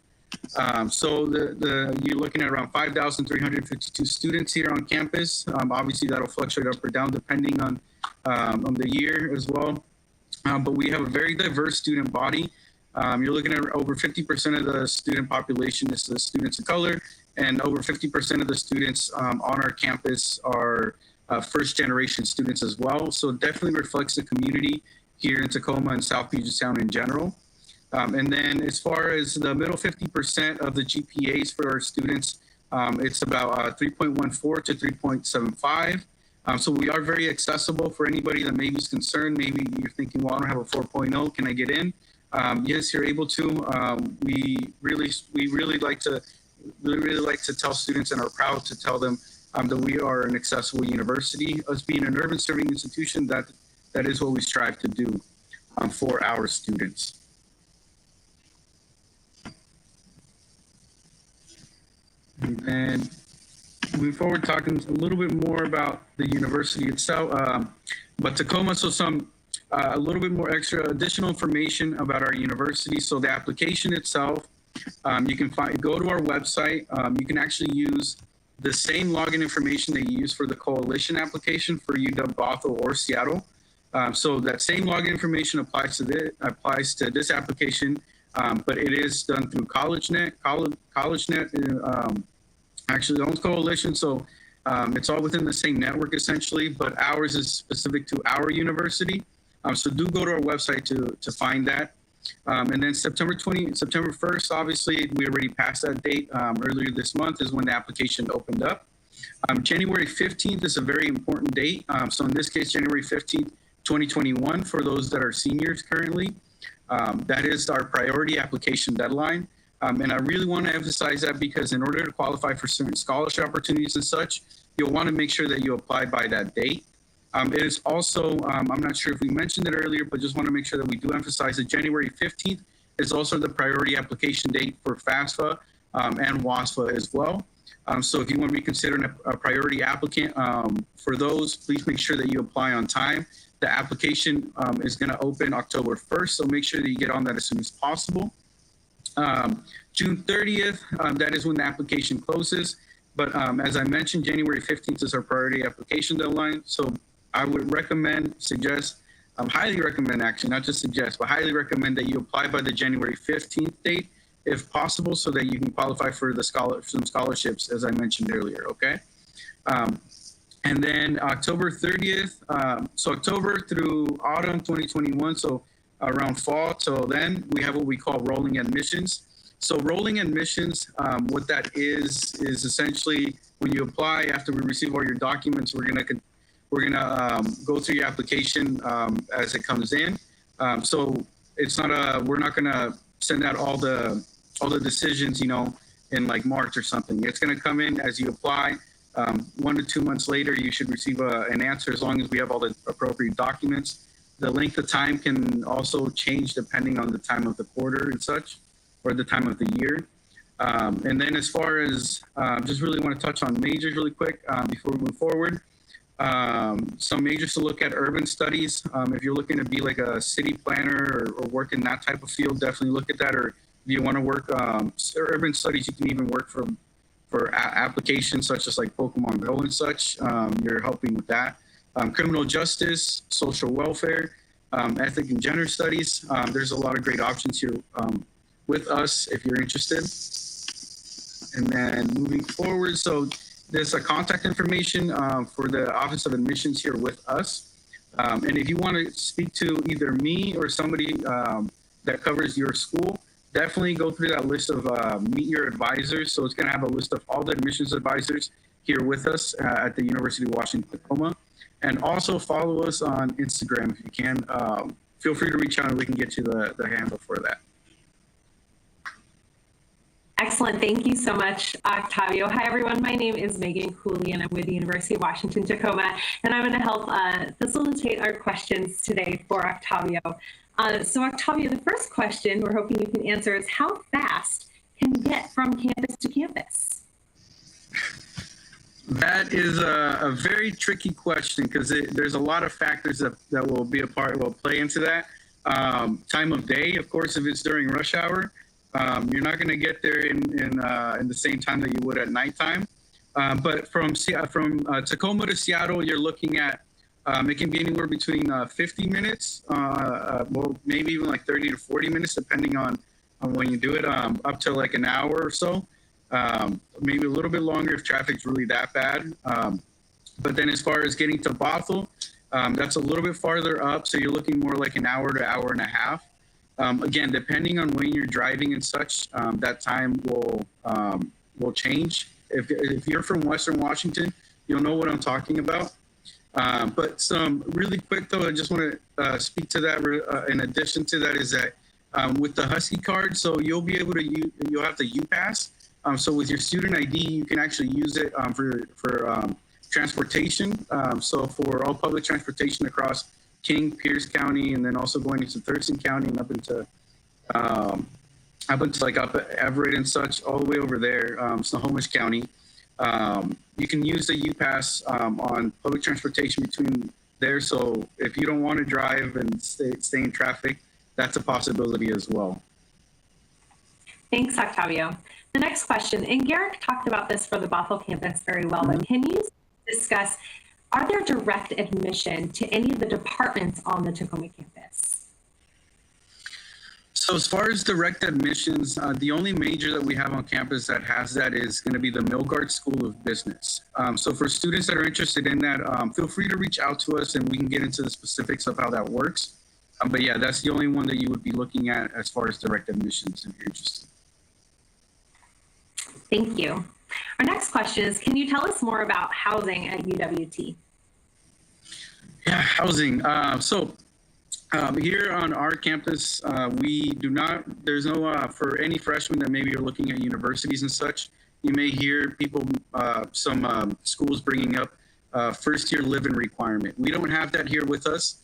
so you're looking at around 5,352 students here on campus. Obviously, that'll fluctuate up or down depending on the year as well. But we have a very diverse student body. You're looking at over 50% of the student population is the students of color, and over 50% of the students on our campus are first-generation students as well. So it definitely reflects the community here in Tacoma and South Puget Sound in general. And then as far as the middle 50% of the GPAs for our students, it's about 3.14 to 3.75. So we are very accessible for anybody that maybe is concerned. Maybe you're thinking, well, I don't have a 4.0, can I get in? Yes, you're able to. We really like to tell students and are proud to tell them that we are an accessible university. Us being an urban serving institution, that is what we strive to do for our students. And moving forward, talking a little bit more about the university itself, but Tacoma, so a little bit more extra additional information about our university. So the application itself, you can go to our website. You can actually use the same login information that you use for the coalition application for UW Bothell or Seattle. So that same login information applies to this application, but it is done through CollegeNet. CollegeNet actually owns Coalition, so it's all within the same network essentially, but ours is specific to our university. So do go to our website to find that. And then September 1st, obviously, we already passed that date. Earlier this month is when the application opened up. January 15th is a very important date. So in this case, January 15th, 2021, for those that are seniors currently, that is our priority application deadline. And I really want to emphasize that because in order to qualify for certain scholarship opportunities and such, you'll want to make sure that you apply by that date. It is also, I'm not sure if we mentioned it earlier, but just want to make sure that we do emphasize that January 15th is also the priority application date for FAFSA and WASFA as well. So if you want to be considered a priority applicant for those, please make sure that you apply on time. The application is going to open October 1st, so make sure that you get on that as soon as possible. June 30th, that is when the application closes. But as I mentioned, January 15th is our priority application deadline. So I would highly recommend actually, not just suggest, but highly recommend that you apply by the January 15th date, if possible, so that you can qualify for some scholarships, as I mentioned earlier, okay? And then October 30th, so October through autumn 2021, so around fall till then, we have what we call rolling admissions. So rolling admissions, what that is essentially when you apply, after we receive all your documents, we're gonna go through your application as it comes in. So it's not we're not gonna send out all the decisions, in like March or something. It's gonna come in as you apply. 1 to 2 months later, you should receive an answer as long as we have all the appropriate documents. The length of time can also change depending on the time of the quarter and such, or the time of the year. And then as far as, just really want to touch on majors really quick before we move forward. Some majors to look at: urban studies. If you're looking to be like a city planner or work in that type of field, definitely look at that. Or if you want to work urban studies, you can even work for applications such as like Tacoma Go and such. You're helping with that. Criminal justice, social welfare, ethnic and gender studies. There's a lot of great options here with us if you're interested. And then moving forward, so there's a contact information for the Office of Admissions here with us. And if you want to speak to either me or somebody that covers your school, definitely go through that list of Meet Your Advisors. So it's going to have a list of all the admissions advisors here with us at the University of Washington, Tacoma. And also follow us on Instagram if you can. Feel free to reach out and we can get you the handle for that. Excellent. Thank you so much, Octavio. Hi, everyone. My name is Megan Cooley, and I'm with the University of Washington, Tacoma, and I'm going to help facilitate our questions today for Octavio. So, Octavio, the first question we're hoping you can answer is, how fast can you get from campus to campus? That is a very tricky question because there's a lot of factors that will play into that. Time of day, of course, if it's during rush hour. You're not going to get there in the same time that you would at nighttime. But from Tacoma to Seattle, you're looking at it can be anywhere between 50 minutes, well, maybe even like 30 to 40 minutes, depending on when you do it, up to like an hour or so. Maybe a little bit longer if traffic's really that bad. But then as far as getting to Bothell, that's a little bit farther up. So you're looking more like an hour to hour and a half. Again, depending on when you're driving and such, that time will change. If you're from Western Washington, you'll know what I'm talking about. But some really quick though, I just want to speak to that. In addition to that, is that with the Husky card, so you'll be able to you'll have the UPass. So with your student ID, you can actually use it for transportation. So for all public transportation across King, Pierce County, and then also going into Thurston County and up into like up Everett and such, all the way over there, Snohomish County. You can use the UPass on public transportation between there. So if you don't want to drive and stay in traffic, that's a possibility as well. Thanks, Octavio. The next question, and Garick talked about this for the Bothell campus very well, but can you discuss are there direct admission to any of the departments on the Tacoma campus? So as far as direct admissions, the only major that we have on campus that has that is going to be the Milgard School of Business. So for students that are interested in that, feel free to reach out to us and we can get into the specifics of how that works. But yeah, that's the only one that you would be looking at as far as direct admissions if you're interested. Thank you. Our next question is, can you tell us more about housing at UWT? Yeah, housing. Here on our campus, we do not, there's no, for any freshmen that maybe are looking at universities and such, you may hear people, some schools bringing up first year live-in requirement. We don't have that here with us,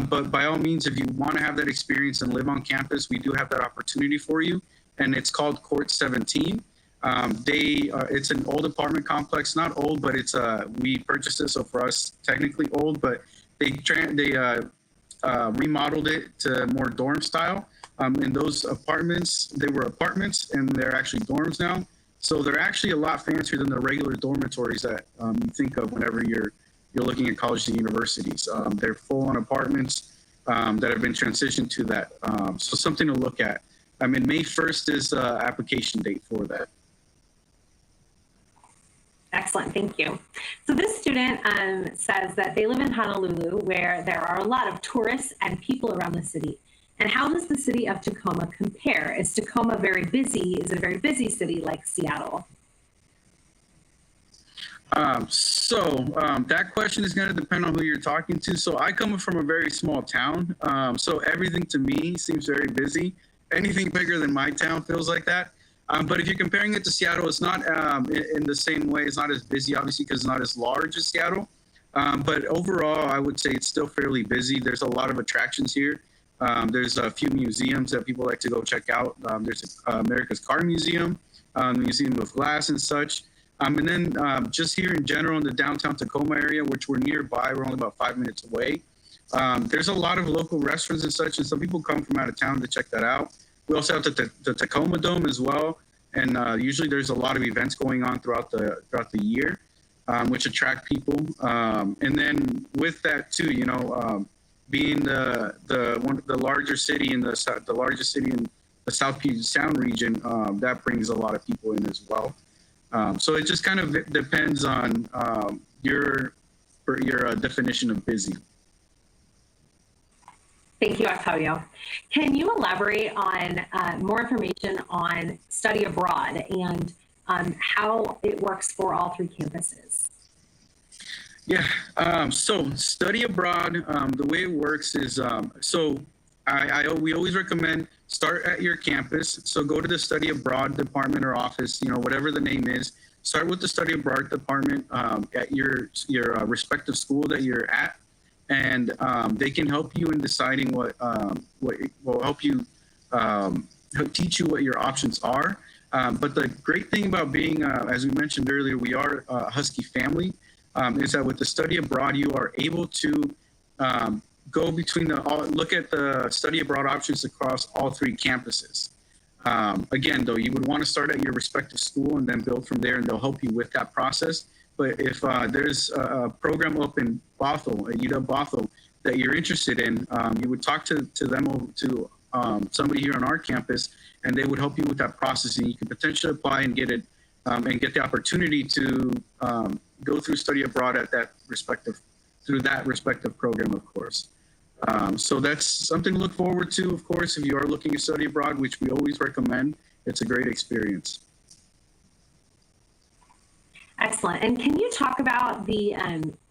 but by all means, if you want to have that experience and live on campus, we do have that opportunity for you, and it's called Court 17. It's an old apartment complex, not old, but it's we purchased it, so for us, technically old, but they remodeled it to more dorm style. And those apartments, they were apartments and they're actually dorms now. So they're actually a lot fancier than the regular dormitories that you think of whenever you're looking at colleges and universities. They're full-on apartments that have been transitioned to that. So something to look at. May 1st is application date for that. Excellent, thank you. So this student says that they live in Honolulu, where there are a lot of tourists and people around the city. And how does the city of Tacoma compare? Is Tacoma very busy? Is it a very busy city like Seattle? That question is going to depend on who you're talking to. So I come from a very small town. So everything to me seems very busy. Anything bigger than my town feels like that. But if you're comparing it to Seattle, it's not in the same way. It's not as busy, obviously, because it's not as large as Seattle. But overall, I would say it's still fairly busy. There's a lot of attractions here. There's a few museums that people like to go check out. There's America's Car Museum, Museum of Glass and such. And then just here in general in the downtown Tacoma area, which we're nearby, we're only about 5 minutes away. There's a lot of local restaurants and such, and some people come from out of town to check that out. We also have the Tacoma Dome as well, and usually there's a lot of events going on throughout the year, which attract people. And then with that too, being the larger city in the largest city in the South Puget Sound region, that brings a lot of people in as well. So it just kind of depends on your definition of busy. Thank you, Octavio. Can you elaborate on more information on study abroad and how it works for all three campuses? Yeah, so study abroad, the way it works is, we always recommend start at your campus. So go to the study abroad department or office, whatever the name is. Start with the study abroad department at your respective school that you're at. And they can help you in deciding what will help you teach you what your options are. But the great thing about being, as we mentioned earlier, we are a Husky family, is that with the study abroad, you are able to go between look at the study abroad options across all three campuses. Again, though, you would want to start at your respective school and then build from there, and they'll help you with that process. But if there's a program up in Bothell, at UW Bothell, that you're interested in, you would talk to them, to somebody here on our campus, and they would help you with that process. And you could potentially apply and get it, and get the opportunity to go through study abroad at through that respective program, of course. So that's something to look forward to, of course, if you are looking to study abroad, which we always recommend. It's a great experience. Excellent. And can you talk about the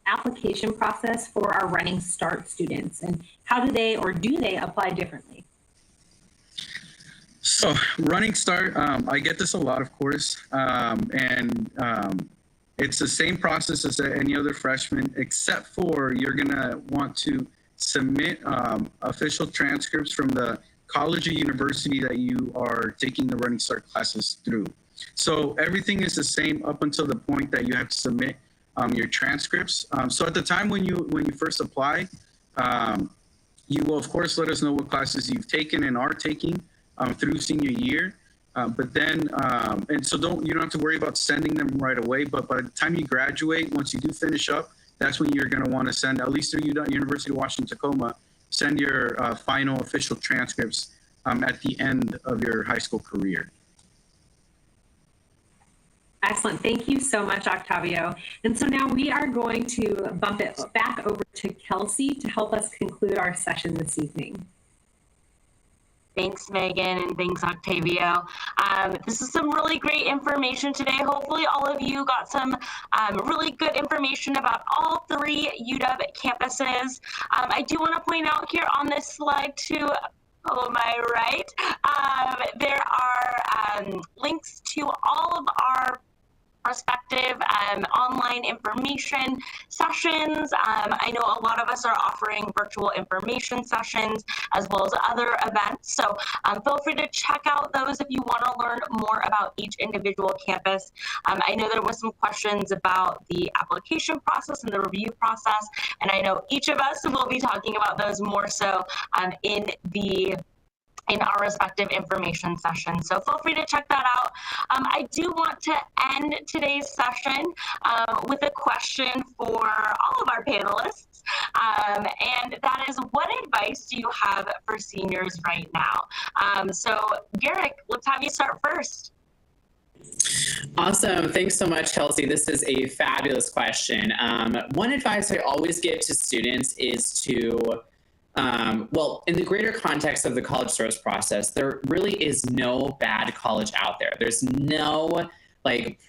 application process for our Running Start students, and how do they apply differently? So Running Start, I get this a lot, of course, and it's the same process as any other freshman, except for you're going to want to submit official transcripts from the college or university that you are taking the Running Start classes through. So everything is the same up until the point that you have to submit your transcripts. So at the time when you first apply, you will of course let us know what classes you've taken and are taking through senior year. But then, and so you don't have to worry about sending them right away. But by the time you graduate, once you do finish up, that's when you're going to want to send, at least through University of Washington Tacoma, send your final official transcripts at the end of your high school career. Excellent. Thank you so much, Octavio. And so now we are going to bump it back over to Kelsey to help us conclude our session this evening. Thanks, Megan, and thanks, Octavio. This is some really great information today. Hopefully all of you got some really good information about all 3 UW campuses. I do want to point out here on this slide too, on my right, there are links to all of our respective online information sessions. I know a lot of us are offering virtual information sessions as well as other events. So feel free to check out those if you want to learn more about each individual campus. I know there was some questions about the application process and the review process, and I know each of us will be talking about those more so in our respective information sessions. So feel free to check that out. I do want to end today's session with a question for all of our panelists. And that is, what advice do you have for seniors right now? So Garick, let's have you start first. Awesome. Thanks so much, Kelsey. This is a fabulous question. One advice I always give to students is to well, in the greater context of the college source process, there really is no bad college out there. There's no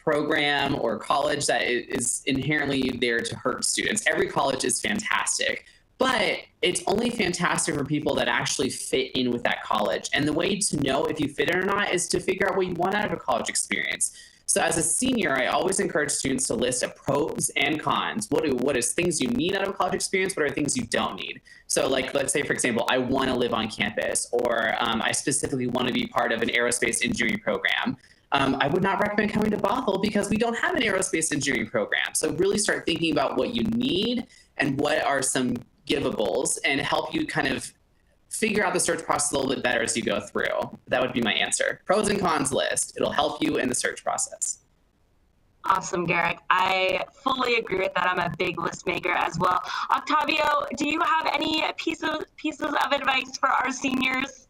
program or college that is inherently there to hurt students. Every college is fantastic, but it's only fantastic for people that actually fit in with that college. And the way to know if you fit in or not is to figure out what you want out of a college experience. So as a senior, I always encourage students to list a pros and cons. What is things you need out of a college experience? What are things you don't need? So let's say, for example, I want to live on campus, or I specifically want to be part of an aerospace engineering program. I would not recommend coming to Bothell because we don't have an aerospace engineering program. So really start thinking about what you need and what are some givables, and help you kind of figure out the search process a little bit better as you go through. That would be my answer. Pros and cons list. It'll help you in the search process. Awesome, Garick. I fully agree with that. I'm a big list maker as well. Octavio, do you have any pieces of advice for our seniors?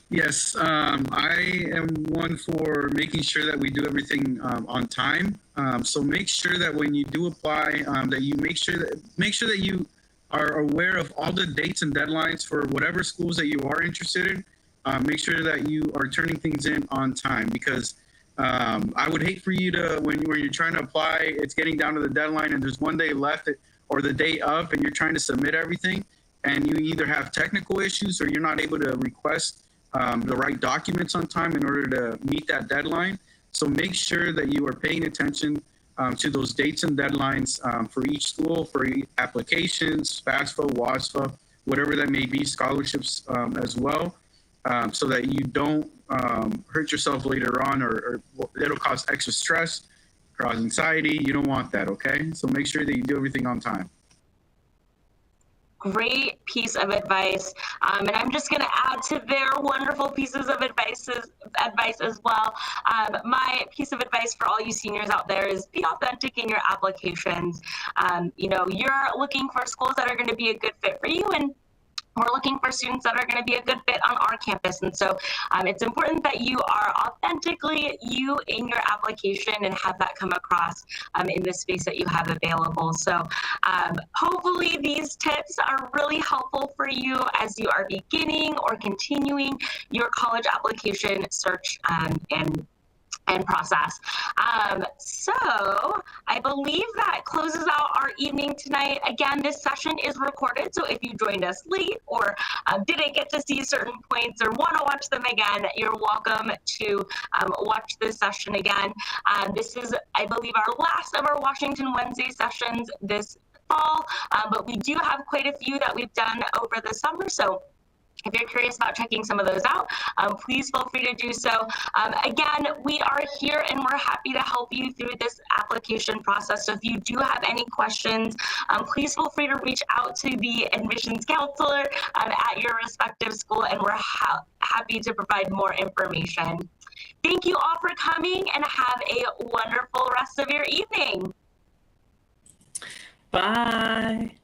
Yes, I am one for making sure that we do everything on time. So make sure that when you do apply, that you make sure that you are aware of all the dates and deadlines for whatever schools that you are interested in. Make sure that you are turning things in on time, because I would hate for you to, when you're trying to apply, it's getting down to the deadline and there's one day left or the day of, and you're trying to submit everything, and you either have technical issues or you're not able to request the right documents on time in order to meet that deadline. So make sure that you are paying attention to those dates and deadlines for each school, for applications, FAFSA, WASFA, whatever that may be, scholarships as well, so that you don't hurt yourself later on, or it'll cause extra stress, cause anxiety. You don't want that, okay? So make sure that you do everything on time. Great piece of advice. And I'm just going to add to their wonderful pieces of advice as well. My piece of advice for all you seniors out there is be authentic in your applications. You're looking for schools that are going to be a good fit for you, and we're looking for students that are going to be a good fit on our campus. And so it's important that you are authentically you in your application and have that come across in the space that you have available. So hopefully these tips are really helpful for you as you are beginning or continuing your college application search and process. So I believe that closes out our evening tonight. Again, this session is recorded, so if you joined us late or didn't get to see certain points or want to watch them again, you're welcome to watch this session again. This is, I believe, our last of our Washington Wednesday sessions this fall, but we do have quite a few that we've done over the summer, so if you're curious about checking some of those out, please feel free to do so. Again, we are here and we're happy to help you through this application process. So if you do have any questions, please feel free to reach out to the admissions counselor at your respective school, and we're happy to provide more information. Thank you all for coming, and have a wonderful rest of your evening. Bye.